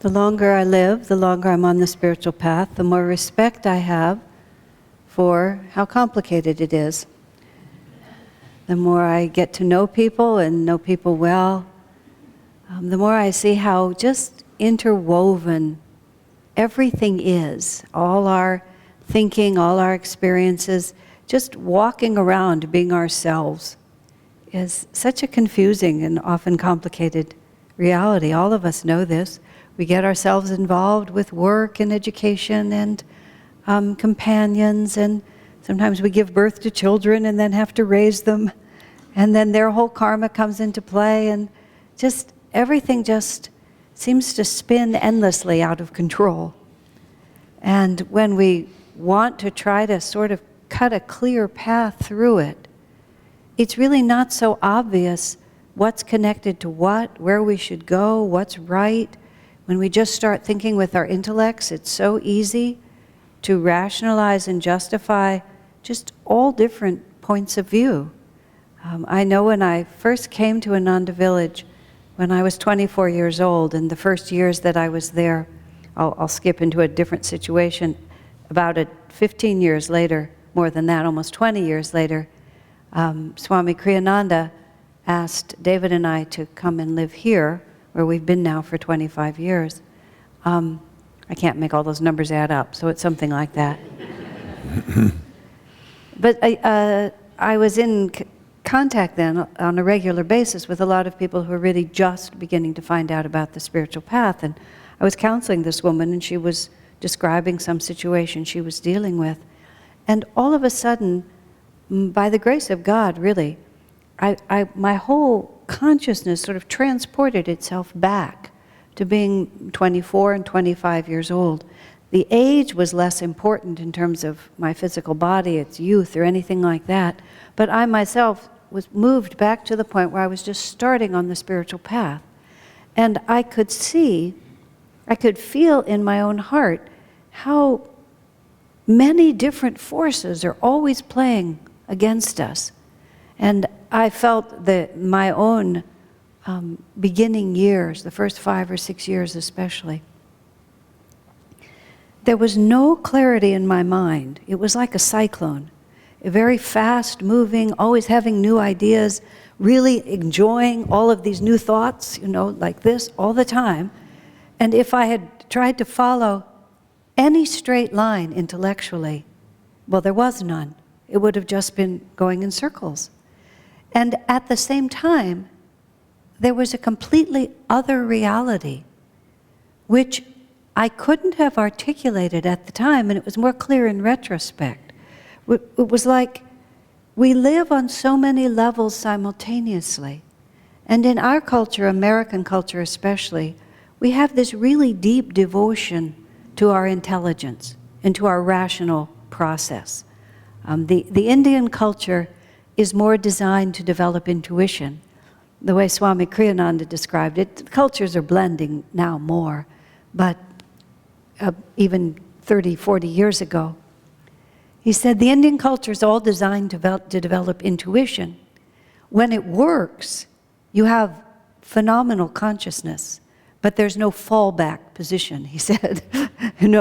The longer I live, the longer I'm on the spiritual path, the more respect I have for how complicated it is. The more I get to know people and know people well, the more I see how just interwoven everything is. All our thinking, all our experiences, just walking around being ourselves is such a confusing and often complicated reality. All of us know this. We get ourselves involved with work and education and companions, and sometimes we give birth to children and then have to raise them, and then their whole karma comes into play, and just everything just seems to spin endlessly out of control. And when we want to try to sort of cut a clear path through it, it's really not so obvious what's connected to what, where we should go, what's right. When we just start thinking with our intellects, it's so easy to rationalize and justify just all different points of view. I know when I first came to Ananda Village, when I was 24 years old, and the first years that I was there, I'll skip into a different situation. About 15 years later, more than that, almost 20 years later, Swami Kriyananda asked David and I to come and live here, where we've been now for 25 years. I can't make all those numbers add up, so it's something like that. But I was in contact then on a regular basis with a lot of people who were really just beginning to find out about the spiritual path. And I was counseling this woman, and she was describing some situation she was dealing with. And all of a sudden, by the grace of God, really, my whole consciousness sort of transported itself back to being 24 and 25 years old. The age was less important in terms of my physical body, its youth, or anything like that. But I myself was moved back to the point where I was just starting on the spiritual path. And I could see, I could feel in my own heart how many different forces are always playing against us. And I felt that my own beginning years, the first 5 or 6 years especially, there was no clarity in my mind. It was like a cyclone, very fast moving, always having new ideas, really enjoying all of these new thoughts, like this all the time. And if I had tried to follow any straight line intellectually, well, there was none. It would have just been going in circles. And at the same time, there was a completely other reality, which I couldn't have articulated at the time, and it was more clear in retrospect. It was like we live on so many levels simultaneously. And in our culture, American culture especially, we have this really deep devotion to our intelligence and to our rational process. The Indian culture is more designed to develop intuition. The way Swami Kriyananda described it, cultures are blending now more, but even 30, 40 years ago, he said the Indian culture is all designed to develop intuition. When it works, you have phenomenal consciousness, but there's no fallback position, he said.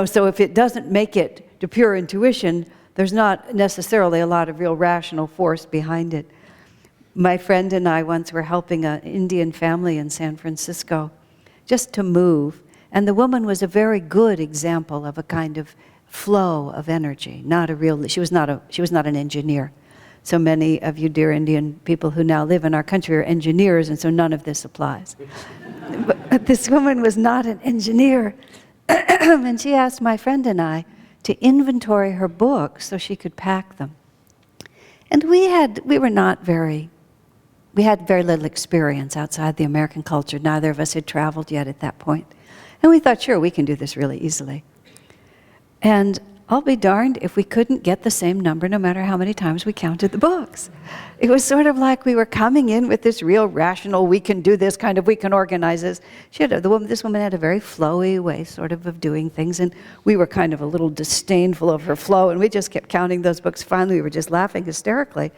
So if it doesn't make it to pure intuition, there's not necessarily a lot of real rational force behind it. My friend and I once were helping an Indian family in San Francisco just to move, and the woman was a very good example of a kind of flow of energy. She was not an engineer. So many of you dear Indian people who now live in our country are engineers, and so none of this applies. But this woman was not an engineer, and she asked my friend and I to inventory her books so she could pack them. And we had very little experience outside the American culture. Neither of us had traveled yet at that point. And we thought, sure, we can do this really easily. And I'll be darned if we couldn't get the same number no matter how many times we counted the books. It was sort of like we were coming in with this real rational, we can do this, we can organize this. This woman had a very flowy way of doing things, and we were kind of a little disdainful of her flow, and we just kept counting those books. Finally, we were just laughing hysterically.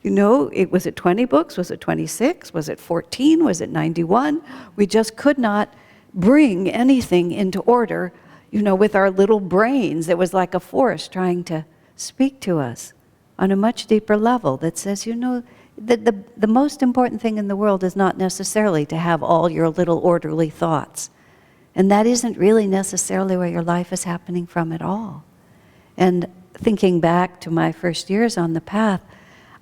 Was it 20 books? Was it 26? Was it 14? Was it 91? We just could not bring anything into order, with our little brains. It was like a force trying to speak to us on a much deeper level that says, the most important thing in the world is not necessarily to have all your little orderly thoughts. And that isn't really necessarily where your life is happening from at all. And thinking back to my first years on the path,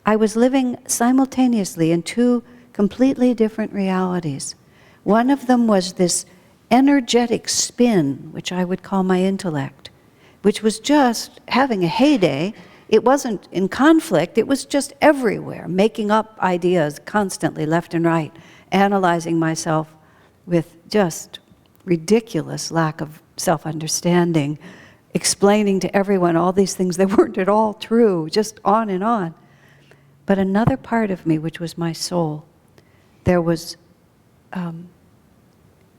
I was living simultaneously in two completely different realities. One of them was this energetic spin, which I would call my intellect, which was just having a heyday. It wasn't in conflict, it was just everywhere, making up ideas constantly, left and right, analyzing myself with just ridiculous lack of self-understanding, explaining to everyone all these things that weren't at all true, just on and on. But another part of me, which was my soul, there wasn't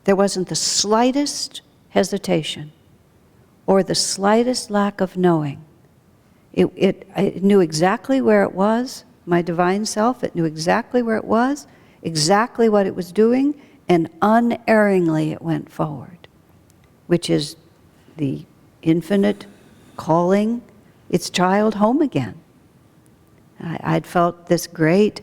the slightest hesitation or the slightest lack of knowing. It knew exactly where it was, my divine self. It knew exactly where it was, exactly what it was doing, and unerringly it went forward, which is the infinite calling its child home again. I'd felt this great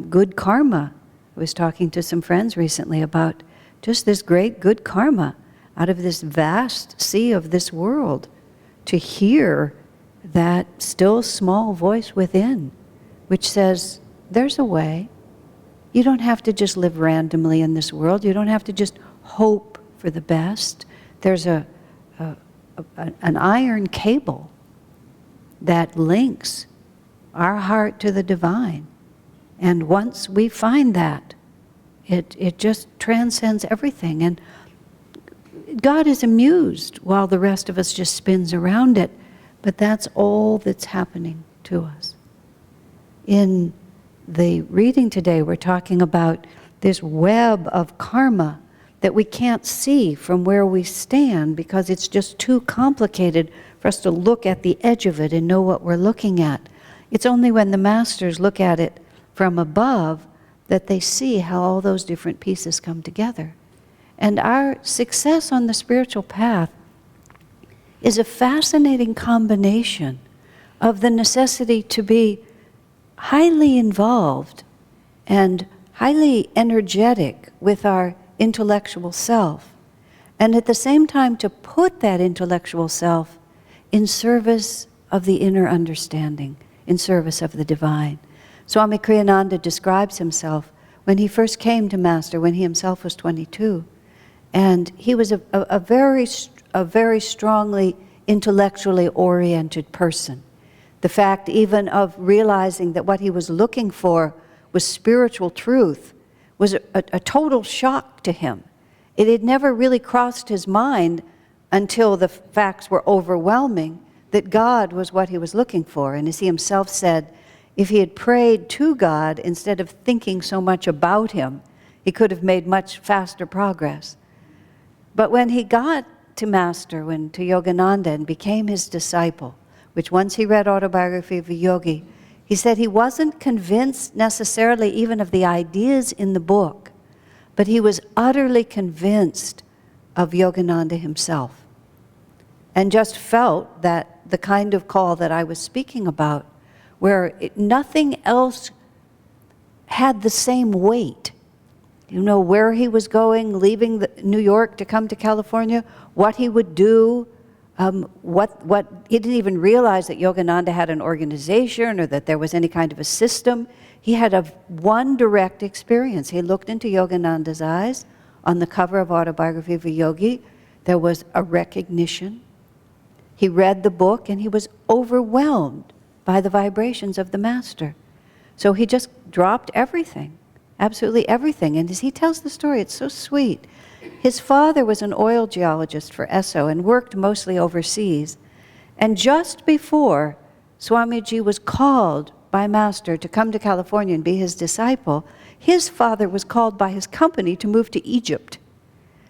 good karma. I was talking to some friends recently about just this great good karma out of this vast sea of this world, to hear that still small voice within, which says, there's a way. You don't have to just live randomly in this world. You don't have to just hope for the best. There's an iron cable that links our heart to the divine. And once we find that, it just transcends everything. And God is amused while the rest of us just spins around it. But that's all that's happening to us. In the reading today, we're talking about this web of karma that we can't see from where we stand because it's just too complicated for us to look at the edge of it and know what we're looking at. It's only when the masters look at it from above that they see how all those different pieces come together. And our success on the spiritual path is a fascinating combination of the necessity to be highly involved and highly energetic with our intellectual self, and at the same time to put that intellectual self in service of the inner understanding, in service of the divine. Swami Kriyananda describes himself when he first came to Master, when he himself was 22, and he was a very strongly intellectually oriented person. The fact even of realizing that what he was looking for was spiritual truth was a total shock to him. It had never really crossed his mind until the facts were overwhelming that God was what he was looking for. And as he himself said, if he had prayed to God instead of thinking so much about him, he could have made much faster progress. But when he got to Master, to Yogananda, and became his disciple, which once he read Autobiography of a Yogi, he said he wasn't convinced necessarily even of the ideas in the book, but he was utterly convinced of Yogananda himself, and just felt that the kind of call that I was speaking about, where nothing else had the same weight. Where he was going, leaving New York to come to California, what he would do, what he didn't even realize that Yogananda had an organization or that there was any kind of a system. He had one direct experience. He looked into Yogananda's eyes on the cover of Autobiography of a Yogi. There was a recognition. He read the book and he was overwhelmed by the vibrations of the Master. So he just dropped everything. Absolutely everything. And as he tells the story, it's so sweet. His father was an oil geologist for Esso and worked mostly overseas. And just before Swamiji was called by Master to come to California and be his disciple, his father was called by his company to move to Egypt.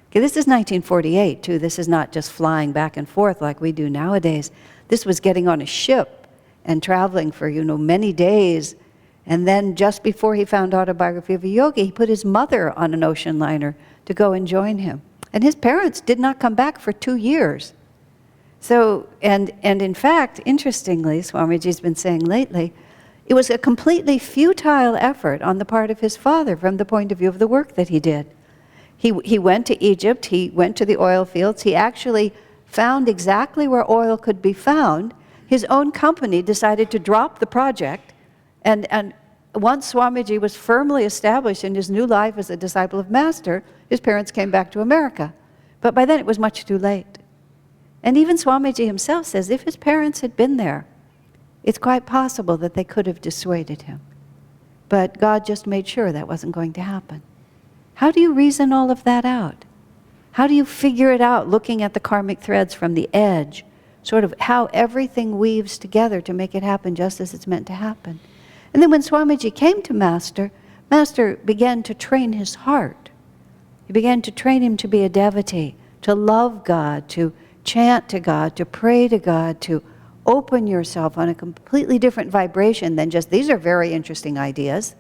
Okay, this is 1948, too. This is not just flying back and forth like we do nowadays. This was getting on a ship and traveling for, many days. And then just before he found Autobiography of a Yogi, he put his mother on an ocean liner to go and join him. And his parents did not come back for 2 years. So, and in fact, interestingly, Swamiji's been saying lately, it was a completely futile effort on the part of his father from the point of view of the work that he did. He went to Egypt, he went to the oil fields, he actually found exactly where oil could be found. His own company decided to drop the project, and once Swamiji was firmly established in his new life as a disciple of Master, his parents came back to America. But by then it was much too late. And even Swamiji himself says if his parents had been there, it's quite possible that they could have dissuaded him. But God just made sure that wasn't going to happen. How do you reason all of that out? How do you figure it out looking at the karmic threads from the edge, sort of how everything weaves together to make it happen just as it's meant to happen? And then when Swamiji came to Master, Master began to train his heart. He began to train him to be a devotee, to love God, to chant to God, to pray to God, to open yourself on a completely different vibration than just, these are very interesting ideas.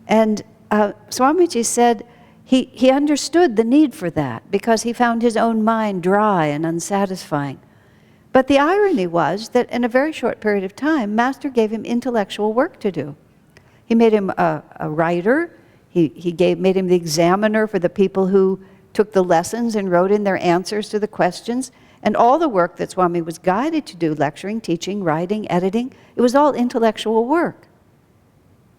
And Swamiji said he understood the need for that because he found his own mind dry and unsatisfying. But the irony was that in a very short period of time, Master gave him intellectual work to do. He made him a writer. He made him the examiner for the people who took the lessons and wrote in their answers to the questions. And all the work that Swami was guided to do, lecturing, teaching, writing, editing, it was all intellectual work.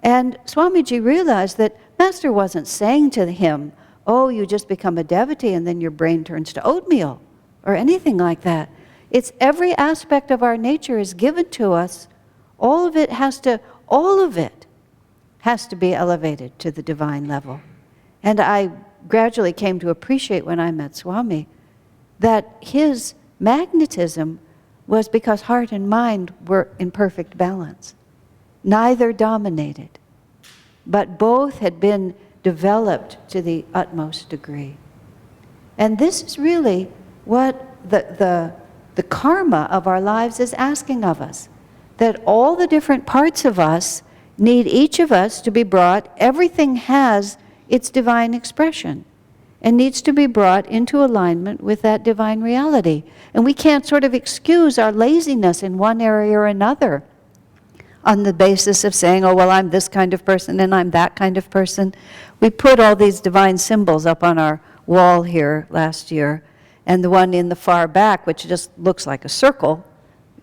And Swamiji realized that Master wasn't saying to him, oh, you just become a devotee and then your brain turns to oatmeal, or anything like that. It's every aspect of our nature is given to us. All of it has to be elevated to the divine level. And I gradually came to appreciate when I met Swami that his magnetism was because heart and mind were in perfect balance. Neither dominated, but both had been developed to the utmost degree. And this is really what the karma of our lives is asking of us, that all the different parts of us need each of us to be brought, everything has its divine expression and needs to be brought into alignment with that divine reality. And we can't sort of excuse our laziness in one area or another on the basis of saying, oh, well, I'm this kind of person and I'm that kind of person. We put all these divine symbols up on our wall here last year, and the one in the far back, which just looks like a circle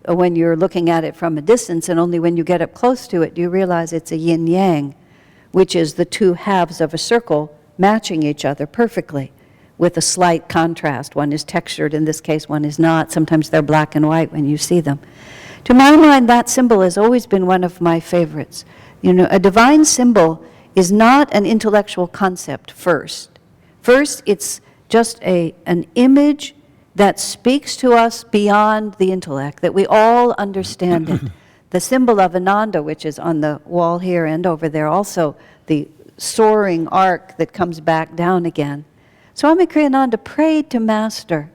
when you're looking at it from a distance, and only when you get up close to it do you realize it's a yin-yang, which is the two halves of a circle matching each other perfectly with a slight contrast. One is textured, in this case one is not. Sometimes they're black and white when you see them. To my mind, that symbol has always been one of my favorites. You know, a divine symbol is not an intellectual concept first. First, it's just an image that speaks to us beyond the intellect, that we all understand it. The symbol of Ananda, which is on the wall here and over there, also the soaring arc that comes back down again. Swami Kriyananda prayed to Master.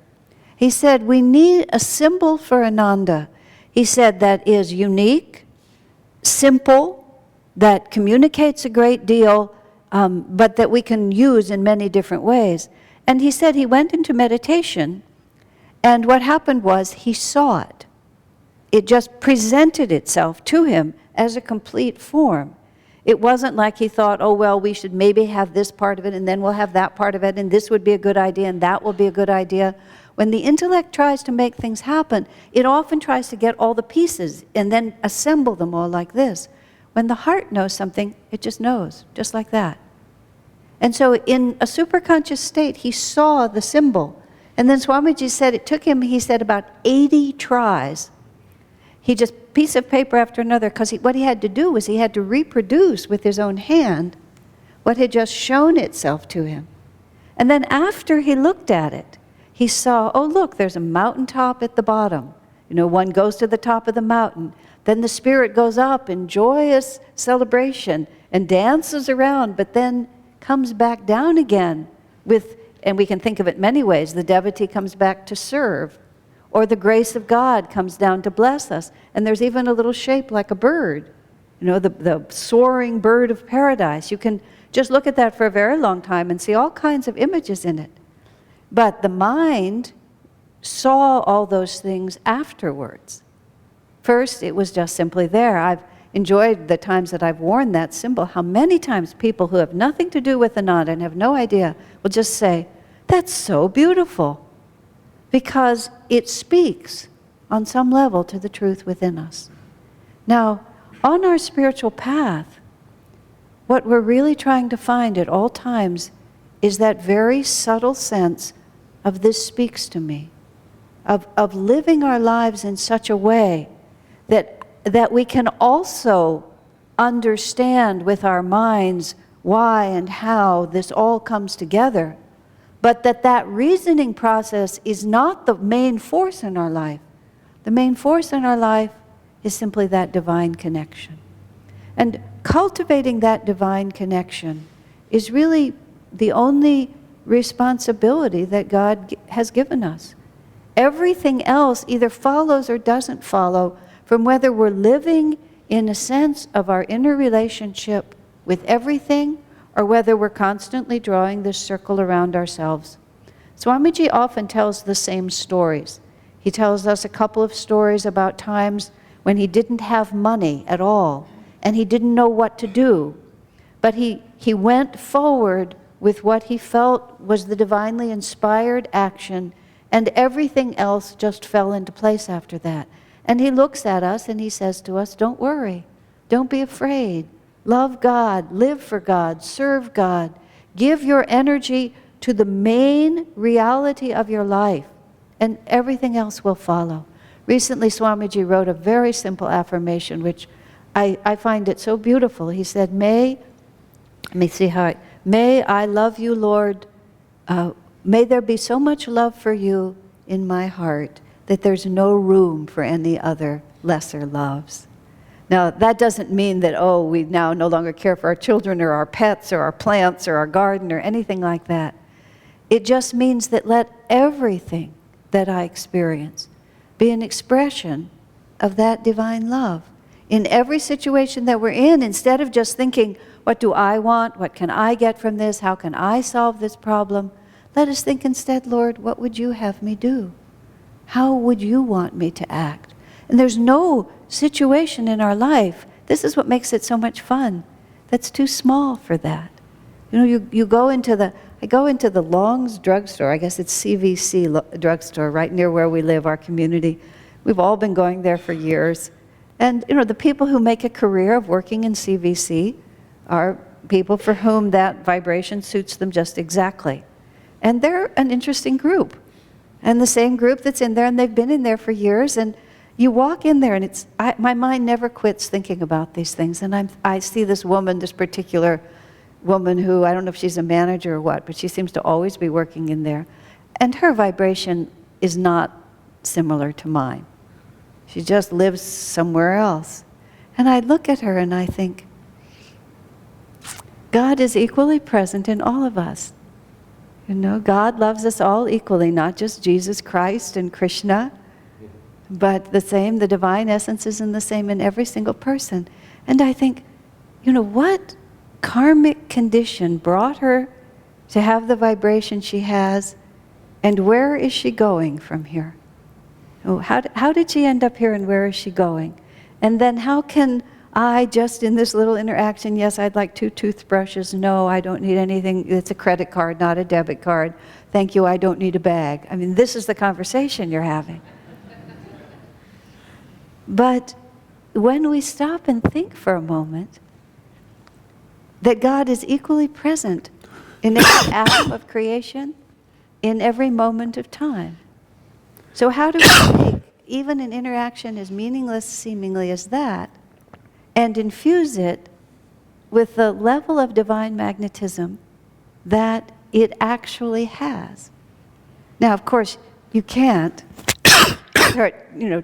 He said, we need a symbol for Ananda. He said that is unique, simple, that communicates a great deal, but that we can use in many different ways. And he said he went into meditation, and what happened was he saw it. It just presented itself to him as a complete form. It wasn't like he thought, oh, well, we should maybe have this part of it, and then we'll have that part of it, and this would be a good idea, and that will be a good idea. When the intellect tries to make things happen, it often tries to get all the pieces and then assemble them all like this. When the heart knows something, it just knows, just like that. And so in a superconscious state, he saw the symbol. And then Swamiji said it took him, he said, about 80 tries. He just, piece of paper after another, because what he had to do was he had to reproduce with his own hand what had just shown itself to him. And then after he looked at it, he saw, oh, look, there's a mountaintop at the bottom. You know, one goes to the top of the mountain. Then the spirit goes up in joyous celebration and dances around, but then comes back down again with, and we can think of it many ways, the devotee comes back to serve, or the grace of God comes down to bless us. And there's even a little shape like a bird, you know, the soaring bird of paradise. You can just look at that for a very long time and see all kinds of images in it. But the mind saw all those things afterwards. First, it was just simply there. I've enjoyed the times that I've worn that symbol. How many times people who have nothing to do with Ananda and have no idea will just say, "That's so beautiful," because it speaks on some level to the truth within us. Now, on our spiritual path, what we're really trying to find at all times is that very subtle sense of this speaks to me, of living our lives in such a way that we can also understand with our minds why and how this all comes together, but that reasoning process is not the main force in our life. The main force in our life is simply that divine connection. And cultivating that divine connection is really the only responsibility that God has given us. Everything else either follows or doesn't follow from whether we're living in a sense of our inner relationship with everything or whether we're constantly drawing this circle around ourselves. Swamiji often tells the same stories. He tells us a couple of stories about times when he didn't have money at all and he didn't know what to do. But he went forward with what he felt was the divinely inspired action, and everything else just fell into place after that. And he looks at us and he says to us, "Don't worry, don't be afraid. Love God, live for God, serve God. Give your energy to the main reality of your life, and everything else will follow." Recently, Swamiji wrote a very simple affirmation, which I find it so beautiful. He said, may I love you, Lord. May there be so much love for you in my heart that there's no room for any other lesser loves. Now, that doesn't mean that, we now no longer care for our children or our pets or our plants or our garden or anything like that. It just means that let everything that I experience be an expression of that divine love. In every situation that we're in, instead of just thinking, what do I want? What can I get from this? How can I solve this problem? Let us think instead, Lord, what would you have me do? How would you want me to act? And there's no situation in our life, this is what makes it so much fun, that's too small for that. You know, I go into the Long's drugstore, I guess it's CVC drugstore right near where we live, our community. We've all been going there for years. And you know, the people who make a career of working in CVC are people for whom that vibration suits them just exactly. And they're an interesting group. And the same group that's in there, and they've been in there for years, and you walk in there and my mind never quits thinking about these things. And I see this woman, this particular woman who, I don't know if she's a manager or what, but she seems to always be working in there. And her vibration is not similar to mine. She just lives somewhere else. And I look at her and I think, God is equally present in all of us. You know, God loves us all equally, not just Jesus Christ and Krishna, but the divine essence is the same in every single person. And I think, you know, what karmic condition brought her to have the vibration she has, and where is she going from here? Oh, how did she end up here, and where is she going? And then how can I, just in this little interaction, yes, I'd like 2 toothbrushes. No, I don't need anything. It's a credit card, not a debit card. Thank you, I don't need a bag. I mean, this is the conversation you're having. But when we stop and think for a moment that God is equally present in every atom of creation, in every moment of time. So how do we take even an interaction as meaningless seemingly as that and infuse it with the level of divine magnetism that it actually has? Now, of course, you can't start,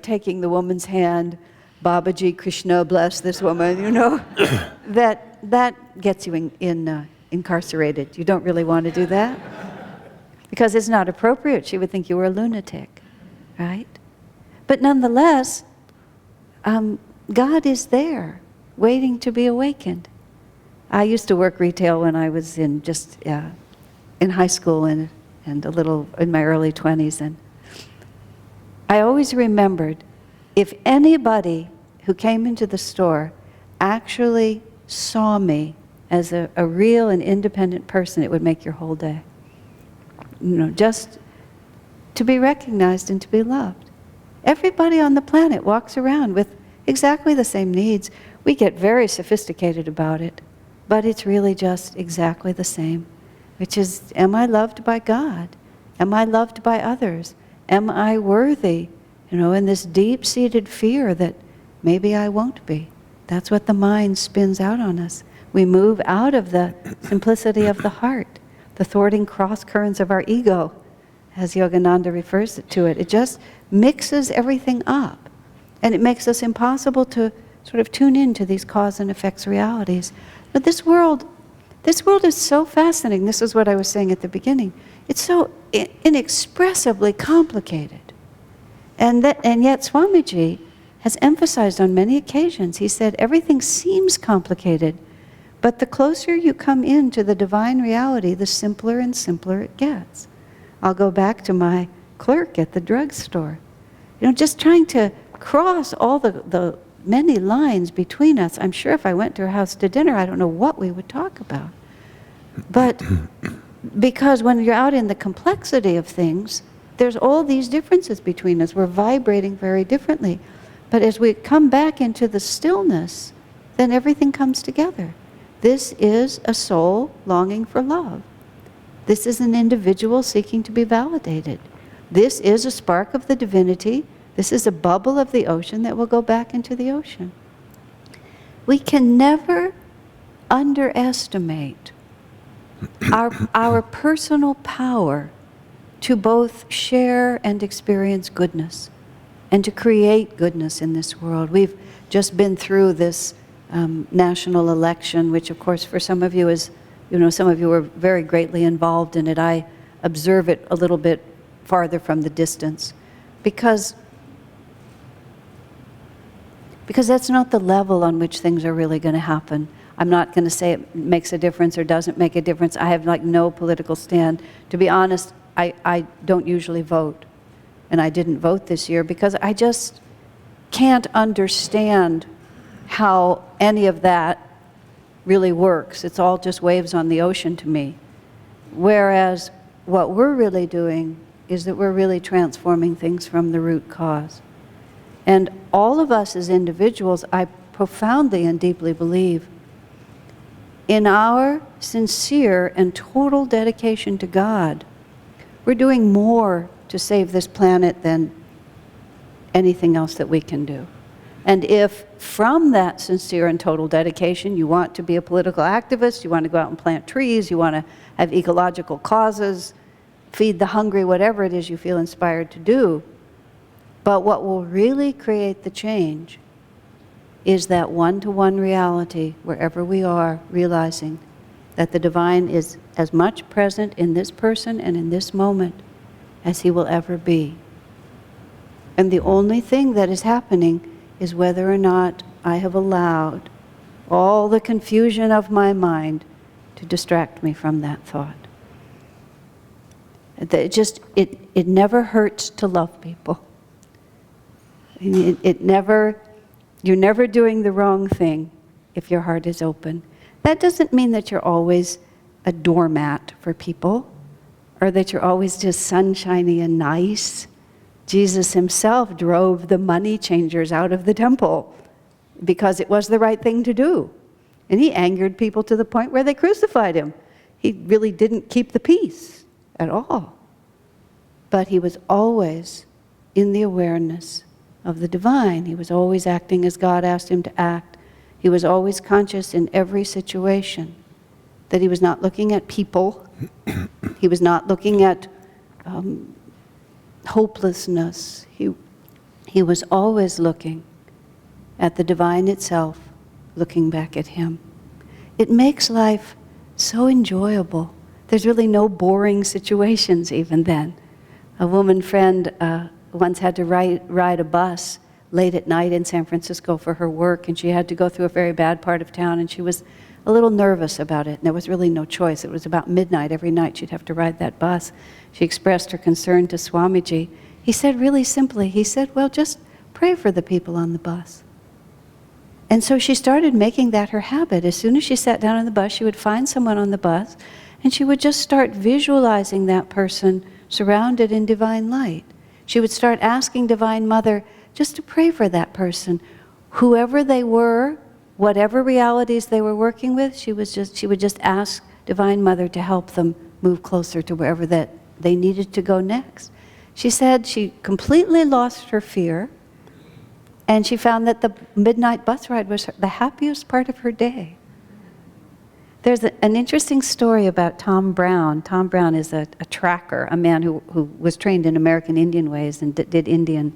taking the woman's hand, Babaji, Krishna, bless this woman, that gets you incarcerated. You don't really want to do that because it's not appropriate. She would think you were a lunatic, right? But nonetheless, God is there, waiting to be awakened. I used to work retail when I was in high school, and and a little in my early 20s. And I always remembered, if anybody who came into the store actually saw me as a real and independent person, it would make your whole day. Just to be recognized and to be loved. Everybody on the planet walks around with exactly the same needs. We get very sophisticated about it, but it's really just exactly the same, which is, am I loved by God? Am I loved by others? Am I worthy? In this deep-seated fear that maybe I won't be. That's what the mind spins out on us. We move out of the simplicity of the heart, the thwarting cross currents of our ego, as Yogananda refers to it. It just mixes everything up, and it makes us impossible to sort of tune into these cause and effects realities. But this world is so fascinating. This is what I was saying at the beginning. It's so inexpressibly complicated. And yet Swamiji has emphasized on many occasions, he said, everything seems complicated, but the closer you come into the divine reality, the simpler and simpler it gets. I'll go back to my clerk at the drugstore. Just trying to cross all the many lines between us. I'm sure if I went to her house to dinner, I don't know what we would talk about. But because when you're out in the complexity of things, there's all these differences between us. We're vibrating very differently. But as we come back into the stillness, then everything comes together. This is a soul longing for love. This is an individual seeking to be validated. This is a spark of the divinity. This is a bubble of the ocean that will go back into the ocean. We can never underestimate our personal power to both share and experience goodness and to create goodness in this world. We've just been through this national election, which of course for some of you is, some of you were very greatly involved in it. I observe it a little bit farther from the distance because that's not the level on which things are really going to happen. I'm not going to say it makes a difference or doesn't make a difference. I have no political stand. To be honest, I don't usually vote. And I didn't vote this year because I just can't understand how any of that really works. It's all just waves on the ocean to me. Whereas what we're really doing is that we're really transforming things from the root cause. And all of us as individuals, I profoundly and deeply believe, in our sincere and total dedication to God, we're doing more to save this planet than anything else that we can do. And if from that sincere and total dedication you want to be a political activist, you want to go out and plant trees, you want to have ecological causes, feed the hungry, whatever it is you feel inspired to do, but what will really create the change is that one-to-one reality wherever we are, realizing that the divine is as much present in this person and in this moment as he will ever be. And the only thing that is happening is whether or not I have allowed all the confusion of my mind to distract me from that thought. It never hurts to love people. You're never doing the wrong thing if your heart is open. That doesn't mean that you're always a doormat for people, or that you're always just sunshiny and nice. Jesus himself drove the money changers out of the temple because it was the right thing to do. And he angered people to the point where they crucified him. He really didn't keep the peace at all. But he was always in the awareness of the divine. He was always acting as God asked him to act. He was always conscious in every situation that he was not looking at people. He was not looking at hopelessness. He was always looking at the divine itself, looking back at him. It makes life so enjoyable. There's really no boring situations even then. A woman friend once had to ride a bus late at night in San Francisco for her work, and she had to go through a very bad part of town, and she was a little nervous about it, and there was really no choice. It was about midnight every night she'd have to ride that bus. She expressed her concern to Swamiji. He said really simply, he said, well, just pray for the people on the bus. And so she started making that her habit. As soon as she sat down on the bus, she would find someone on the bus, and she would just start visualizing that person surrounded in divine light. She would start asking Divine Mother just to pray for that person. Whoever they were, whatever realities they were working with, she would just ask Divine Mother to help them move closer to wherever that they needed to go next. She said she completely lost her fear, and she found that the midnight bus ride was the happiest part of her day. There's an interesting story about Tom Brown. Tom Brown is a tracker, a man who was trained in American Indian ways and did Indian,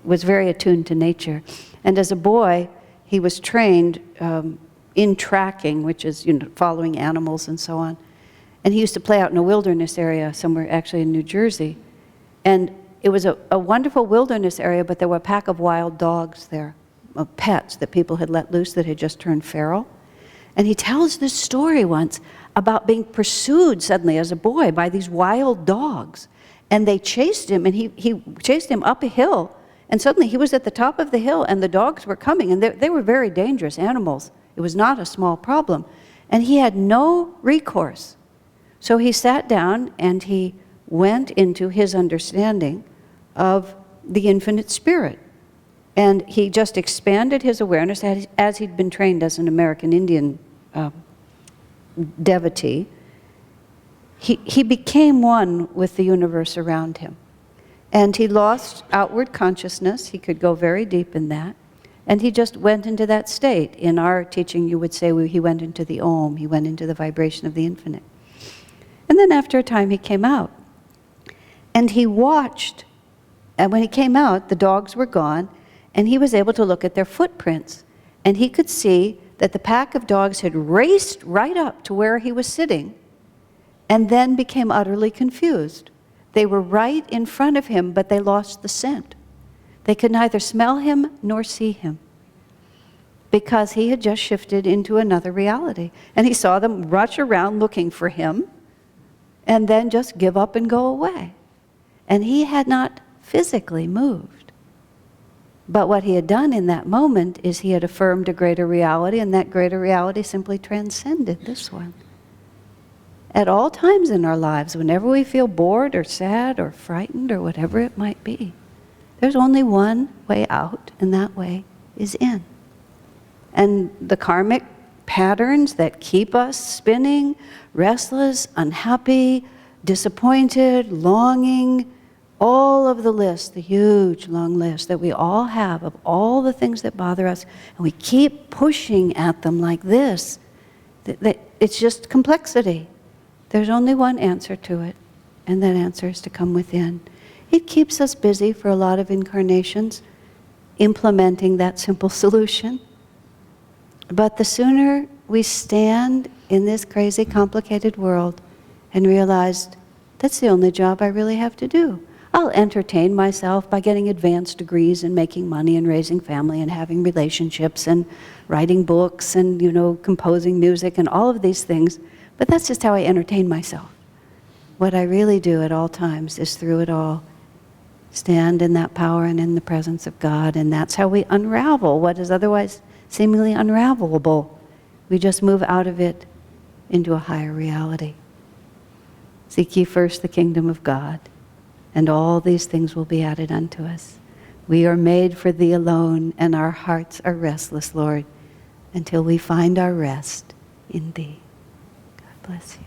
was very attuned to nature. And as a boy, he was trained in tracking, which is following animals and so on. And he used to play out in a wilderness area somewhere, actually in New Jersey. And it was a wonderful wilderness area, but there were a pack of wild dogs there, of pets that people had let loose that had just turned feral. And he tells this story once about being pursued suddenly as a boy by these wild dogs. And they chased him, and he chased him up a hill. And suddenly he was at the top of the hill, and the dogs were coming. And they were very dangerous animals. It was not a small problem. And he had no recourse. So he sat down, and he went into his understanding of the infinite spirit. And he just expanded his awareness as he'd been trained as an American Indian devotee. He became one with the universe around him. And he lost outward consciousness. He could go very deep in that. And he just went into that state. In our teaching, you would say he went into the Om. He went into the vibration of the infinite. And then after a time, he came out. And he watched. And when he came out, the dogs were gone. And he was able to look at their footprints. And he could see that the pack of dogs had raced right up to where he was sitting and then became utterly confused. They were right in front of him, but they lost the scent. They could neither smell him nor see him because he had just shifted into another reality. And he saw them rush around looking for him and then just give up and go away. And he had not physically moved. But what he had done in that moment is he had affirmed a greater reality, and that greater reality simply transcended this one. At all times in our lives, whenever we feel bored or sad or frightened or whatever it might be, there's only one way out, and that way is in. And the karmic patterns that keep us spinning, restless, unhappy, disappointed, longing, all of the list, the huge long list that we all have of all the things that bother us, and we keep pushing at them like this, it's just complexity. There's only one answer to it, and that answer is to come within. It keeps us busy for a lot of incarnations, implementing that simple solution. But the sooner we stand in this crazy, complicated world and realize that's the only job I really have to do. I'll entertain myself by getting advanced degrees and making money and raising family and having relationships and writing books and, composing music and all of these things. But that's just how I entertain myself. What I really do at all times is through it all, stand in that power and in the presence of God. And that's how we unravel what is otherwise seemingly unravelable. We just move out of it into a higher reality. Seek ye first the kingdom of God, and all these things will be added unto us. We are made for thee alone, and our hearts are restless, Lord, until we find our rest in thee. God bless you.